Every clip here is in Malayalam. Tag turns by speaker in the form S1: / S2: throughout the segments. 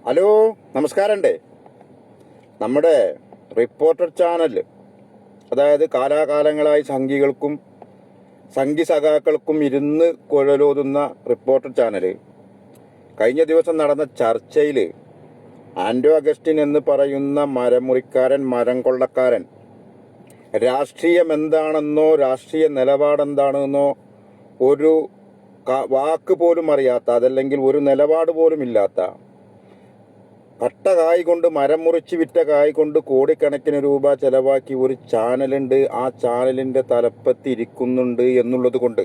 S1: ഹലോ, നമസ്കാരമുണ്ട്. നമ്മുടെ റിപ്പോർട്ടർ ചാനൽ, അതായത് കാലാകാലങ്ങളായി സംഘി സഖാക്കൾക്കും ഇരുന്ന് കുഴലോതുന്ന റിപ്പോർട്ടർ ചാനൽ കഴിഞ്ഞ ദിവസം നടന്ന ചർച്ചയിൽ ആൻഡോ അഗസ്റ്റിൻ എന്ന് പറയുന്ന മരമുറിക്കാരൻ, മരം കൊള്ളക്കാരൻ രാഷ്ട്രീയം എന്താണെന്നോ രാഷ്ട്രീയ നിലപാടെന്താണെന്നോ ഒരു വാക്ക് പോലും അറിയാത്ത, അതല്ലെങ്കിൽ ഒരു നിലപാട് പോലും ഇല്ലാത്ത, പട്ട കായ് കൊണ്ട്, മരം മുറിച്ച് വിറ്റ കായ് കൊണ്ട് കോടിക്കണക്കിന് രൂപ ചെലവാക്കി ഒരു ചാനലുണ്ട്. ആ ചാനലിൻ്റെ തലപ്പത്ത് ഇരിക്കുന്നുണ്ട് എന്നുള്ളത് കൊണ്ട്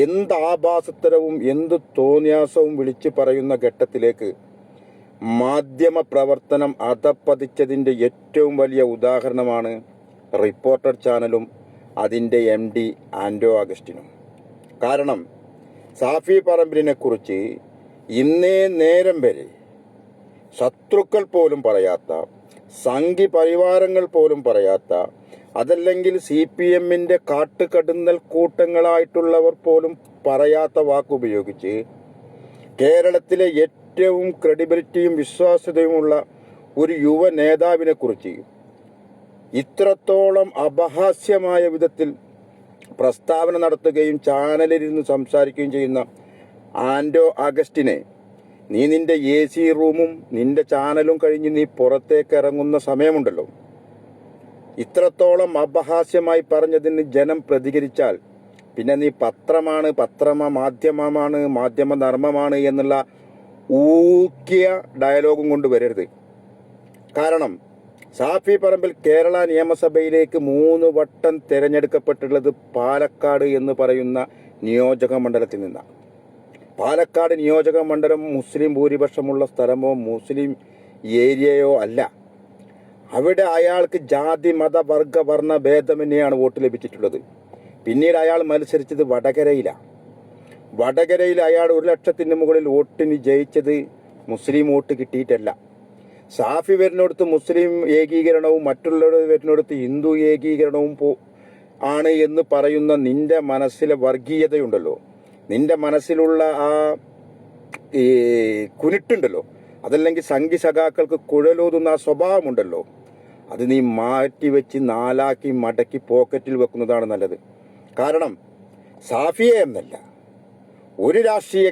S1: എന്ത് ആഭാസത്തരവും എന്ത് തോന്നിയാസവും വിളിച്ചു പറയുന്ന ഘട്ടത്തിലേക്ക് മാധ്യമ പ്രവർത്തനം അധപ്പതിച്ചതിൻ്റെ ഏറ്റവും വലിയ ഉദാഹരണമാണ് റിപ്പോർട്ടർ ചാനലും അതിൻ്റെ MD ആൻഡോ അഗസ്റ്റിനും. കാരണം സാഫി പറമ്പിലിനെ കുറിച്ച് ഇന്നേ നേരം വരെ ശത്രുക്കൾ പോലും പറയാത്ത, സംഘി പരിവാരങ്ങൾ പോലും പറയാത്ത, അതല്ലെങ്കിൽ CPM-ന്റെ കാട്ടുകടുന്നൽ കൂട്ടങ്ങളായിട്ടുള്ളവർ പോലും പറയാത്ത വാക്കുപയോഗിച്ച് കേരളത്തിലെ ഏറ്റവും ക്രെഡിബിലിറ്റിയും വിശ്വാസ്യതയുമുള്ള ഒരു യുവ നേതാവിനെ കുറിച്ച് ഇത്രത്തോളം അപഹാസ്യമായ വിധത്തിൽ പ്രസ്താവന നടത്തുകയും ചാനലിലിരുന്ന് സംസാരിക്കുകയും ചെയ്യുന്ന ആൻഡോ അഗസ്റ്റിനെ, നീ നിന്റെ AC റൂമും നിന്റെ ചാനലും കഴിഞ്ഞ് നീ പുറത്തേക്ക് ഇറങ്ങുന്ന സമയമുണ്ടല്ലോ, ഇത്രത്തോളം അപഹാസ്യമായി പറഞ്ഞതിന് ജനം പ്രതികരിച്ചാൽ പിന്നെ നീ മാധ്യമമാണ്, മാധ്യമ ധർമ്മമാണ് എന്നുള്ള ഊക്കിയ ഡയലോഗും കൊണ്ട് വരരുത്. കാരണം സാഫി പറമ്പിൽ കേരള നിയമസഭയിലേക്ക് 3 വട്ടം തിരഞ്ഞെടുക്കപ്പെട്ടുള്ളത് പാലക്കാട് എന്ന് പറയുന്ന നിയോജക മണ്ഡലത്തിൽ നിന്നാണ്. പാലക്കാട് നിയോജക മണ്ഡലം മുസ്ലിം ഭൂരിപക്ഷമുള്ള സ്ഥലമോ മുസ്ലിം ഏരിയയോ അല്ല. അവിടെ അയാൾക്ക് ജാതി മത വർഗ വർണ്ണ ഭേദമന്യെയാണ് വോട്ട് ലഭിച്ചിട്ടുള്ളത്. പിന്നീട് അയാൾ മത്സരിച്ചത് വടകരയിലാണ്. വടകരയിൽ അയാൾ 1 ലക്ഷത്തിന് മുകളിൽ വോട്ടിന് ജയിച്ചത് മുസ്ലിം വോട്ട് കിട്ടിയിട്ടല്ല. സാഫി വരുന്നിടത്ത് മുസ്ലിം ഏകീകരണവും മറ്റുള്ളവർ വരുന്നിടത്ത് ഹിന്ദു ഏകീകരണവും ആണ് എന്ന് പറയുന്ന നിന്റെ മനസ്സിലെ വർഗീയതയുണ്ടല്ലോ, നിന്റെ മനസ്സിലുള്ള ആ കുനിട്ടുണ്ടല്ലോ, അതല്ലെങ്കിൽ സംഘി സഖാക്കൾക്ക് കുഴലോതുന്ന ആ സ്വഭാവമുണ്ടല്ലോ, അത് നീ മാറ്റിവെച്ച് 4 മടക്കി പോക്കറ്റിൽ വെക്കുന്നതാണ് നല്ലത്. കാരണം സാഫിയെ എന്നല്ല,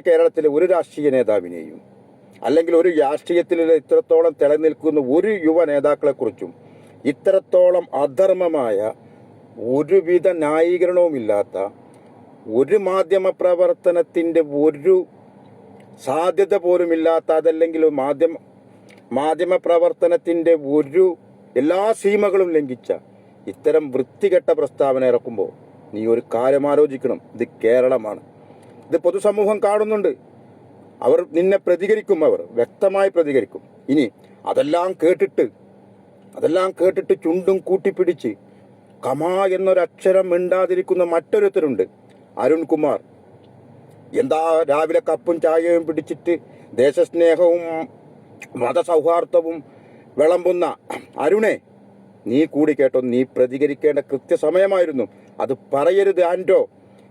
S1: കേരളത്തിലെ ഒരു രാഷ്ട്രീയ നേതാവിനെയും, അല്ലെങ്കിൽ ഒരു രാഷ്ട്രീയത്തിൽ ഇത്രത്തോളം നിൽക്കുന്ന ഒരു യുവ നേതാക്കളെക്കുറിച്ചും ഇത്രത്തോളം അധർമ്മമായ, ഒരുവിധ ന്യായീകരണവുമില്ലാത്ത, ഒരു മാധ്യമ പ്രവർത്തനത്തിൻ്റെ ഒരു സാധ്യത പോലുമില്ലാത്ത, അതല്ലെങ്കിൽ മാധ്യമ പ്രവർത്തനത്തിൻ്റെ എല്ലാ സീമകളും ലംഘിച്ച ഇത്തരം വൃത്തികെട്ട പ്രസ്താവന ഇറക്കുമ്പോൾ നീ ഒരു കാര്യം ആലോചിക്കണം. ഇത് കേരളമാണ്, ഇത് പൊതുസമൂഹം കാണുന്നുണ്ട്. അവർ നിന്നെ പ്രതികരിക്കും, അവർ വ്യക്തമായി പ്രതികരിക്കും. ഇനി അതെല്ലാം കേട്ടിട്ട് ചുണ്ടും കൂട്ടിപ്പിടിച്ച് കമാ എന്നൊരക്ഷരം മിണ്ടാതിരിക്കുന്ന മറ്റൊരുത്തരുണ്ട്, അരുൺകുമാർ. എന്താ രാവിലെ കപ്പും ചായയും പിടിച്ചിട്ട് ദേശസ്നേഹവും മതസൗഹാർദ്ദവും വിളമ്പുന്ന അരുണേ, നീ കൂടി കേട്ടോ, നീ പ്രതികരിക്കേണ്ട കൃത്യസമയമായിരുന്നു. അത് പറയരുത് ആൻഡോ.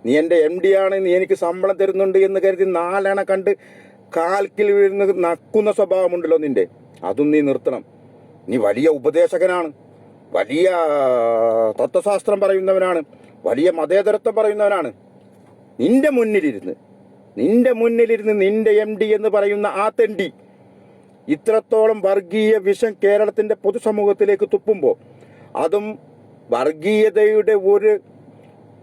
S1: നീ എൻ്റെ MD ആണ്, നീ എനിക്ക് ശമ്പളം തരുന്നുണ്ട് എന്ന് കരുതി 4 കണ്ട് കാൽക്കിൽ വീഴുന്ന നക്കുന്ന സ്വഭാവമുണ്ടല്ലോ നിന്റെ, അതും നീ നിർത്തണം. നീ വലിയ ഉപദേശകനാണ്, വലിയ തത്വശാസ്ത്രം പറയുന്നവനാണ്, വലിയ മതേതരത്വം പറയുന്നവനാണ്. നിന്റെ മുന്നിലിരുന്ന് നിന്റെ MD എന്ന് പറയുന്ന ആ തെണ്ടി ഇത്രത്തോളം വർഗീയ വിഷം കേരളത്തിൻ്റെ പൊതുസമൂഹത്തിലേക്ക് തുപ്പുമ്പോൾ, അതും വർഗീയതയുടെ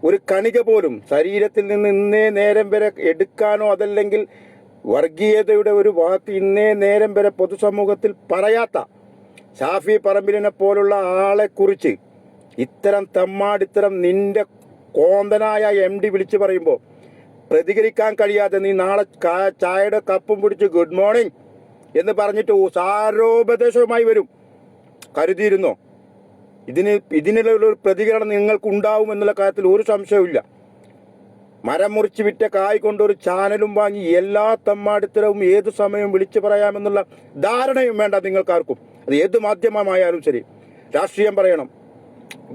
S1: ഒരു കണിക പോലും ശരീരത്തിൽ നിന്ന് ഇന്നേ നേരം വരെ എടുക്കാനോ, അതല്ലെങ്കിൽ വർഗീയതയുടെ ഒരു വാക്ക് ഇന്നേ നേരം വരെ പൊതുസമൂഹത്തിൽ പറയാത്ത ഷാഫി പറമ്പിലിനെ പോലുള്ള ആളെക്കുറിച്ച് ഇത്തരം നിന്റെ കോന്തനായ MD വിളിച്ചു പറയുമ്പോൾ പ്രതികരിക്കാൻ കഴിയാതെ നീ നാളെ ചായയുടെ കപ്പും പിടിച്ച് ഗുഡ് മോർണിംഗ് എന്ന് പറഞ്ഞിട്ട് സാരോപദേശവുമായി വരും. കരുതിയിരുന്നോ? ഇതിനുള്ള ഒരു പ്രതികരണം നിങ്ങൾക്ക് ഉണ്ടാവും എന്നുള്ള കാര്യത്തിൽ ഒരു സംശയവുമില്ല. മരം മുറിച്ച് വിറ്റ കായ് കൊണ്ടൊരു ചാനലും വാങ്ങി എല്ലാ തമ്മാടിത്തരവും ഏതു സമയവും വിളിച്ചു പറയാമെന്നുള്ള ധാരണയും വേണ്ട നിങ്ങൾക്കാർക്കും. അത് ഏത് മാധ്യമമായാലും ശരി. രാഷ്ട്രീയം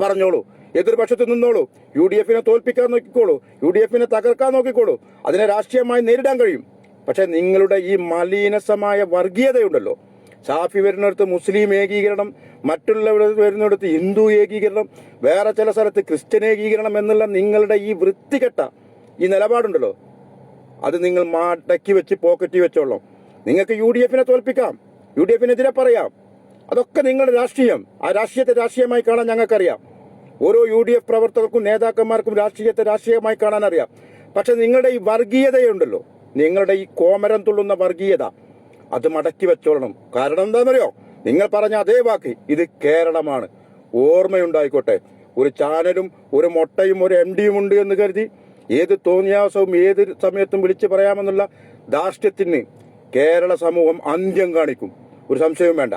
S1: പറഞ്ഞോളൂ, എതിർപക്ഷത്ത് നിന്നോളൂ, UDF-നെ തോൽപ്പിക്കാൻ നോക്കിക്കോളൂ, UDF-നെ തകർക്കാൻ നോക്കിക്കോളൂ, അതിനെ രാഷ്ട്രീയമായി നേരിടാൻ കഴിയും. പക്ഷെ നിങ്ങളുടെ ഈ മലീനസമായ വർഗീയതയുണ്ടല്ലോ, ഷാഫി വരുന്നിടത്ത് മുസ്ലിം ഏകീകരണം, മറ്റുള്ളവർ വരുന്നിടത്ത് ഹിന്ദു ഏകീകരണം, വേറെ ചില സ്ഥലത്ത് ക്രിസ്ത്യൻ ഏകീകരണം എന്നുള്ള നിങ്ങളുടെ ഈ വൃത്തികെട്ട ഈ നിലപാടുണ്ടല്ലോ, അത് നിങ്ങൾ മടക്കി വെച്ച് പോക്കറ്റിൽ വെച്ചോളാം. നിങ്ങൾക്ക് UDF-നെ തോൽപ്പിക്കാം, UDF-നെതിരെ പറയാം, അതൊക്കെ നിങ്ങളുടെ രാഷ്ട്രീയം. ആ രാഷ്ട്രീയത്തെ രാഷ്ട്രീയമായി കാണാൻ ഞങ്ങൾക്കറിയാം. ഓരോ UDF പ്രവർത്തകർക്കും നേതാക്കന്മാർക്കും രാഷ്ട്രീയത്തെ രാഷ്ട്രീയമായി കാണാൻ അറിയാം. പക്ഷെ നിങ്ങളുടെ ഈ വർഗീയതയുണ്ടല്ലോ, നിങ്ങളുടെ ഈ കോമരം തുള്ളുന്ന വർഗീയത, അത് മടക്കി വെച്ചോളണം. കാരണം എന്താണെന്നറിയോ? നിങ്ങൾ പറഞ്ഞ അതേ വാക്ക്, ഇത് കേരളമാണ്. ഓർമ്മയുണ്ടായിക്കോട്ടെ. ഒരു ചാനലും ഒരു മൊട്ടയും ഒരു MD-യും ഉണ്ട് എന്ന് കരുതി ഏത് തോന്നിയാസവും ഏത് സമയത്തും വിളിച്ചു പറയാമെന്നുള്ള ധാർഷ്ട്യത്തിന് കേരള സമൂഹം അന്ത്യം കാണിക്കും. ഒരു സംശയവും വേണ്ട.